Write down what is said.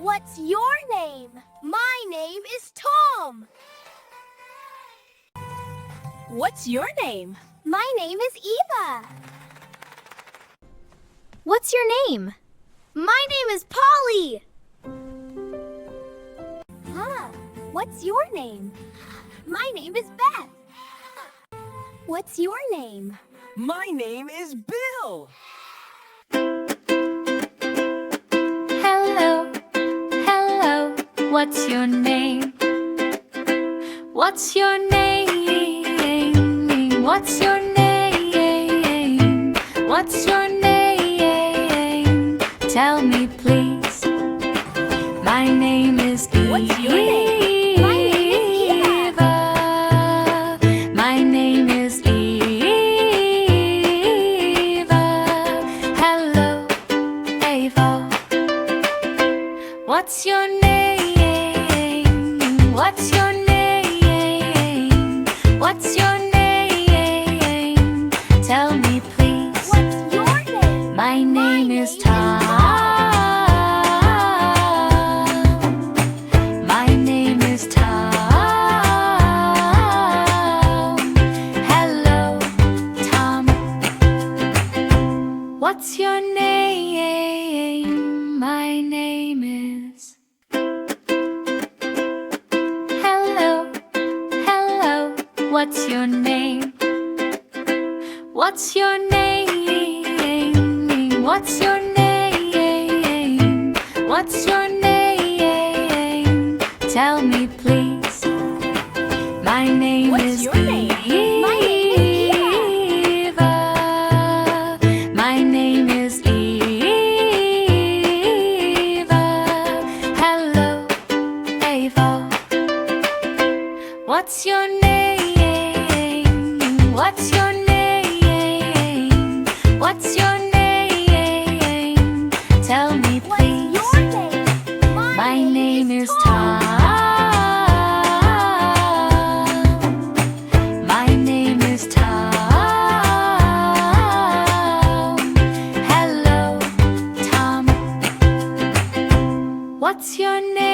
What's your name? My name is Tom. What's your name? My name is Eva. What's your name? My name is Polly. What's your name? My name is Beth. What's your name? My name is Bill. Hello, hello, what's your name? What's your name? What's your name? What's your name? Tell me please. My name is Eva. What's your name? My name is Eva. Hello, Eva. What's your name? What's your name? What's your name? Tell me please. What's your name? My name is Tom. My name is Tom. Hello, Tom. What's your name? My name is. Hello, hello, what's your name? What's your name? What's your name? What's your name? Tell me please. My name What's is your name? Eva. My name is Eva. Hello, Eva. What's your name? What's your name? What's your name? Tell me please. What's your name? My name is Tom. My name is Tom. Hello, Tom. What's your name?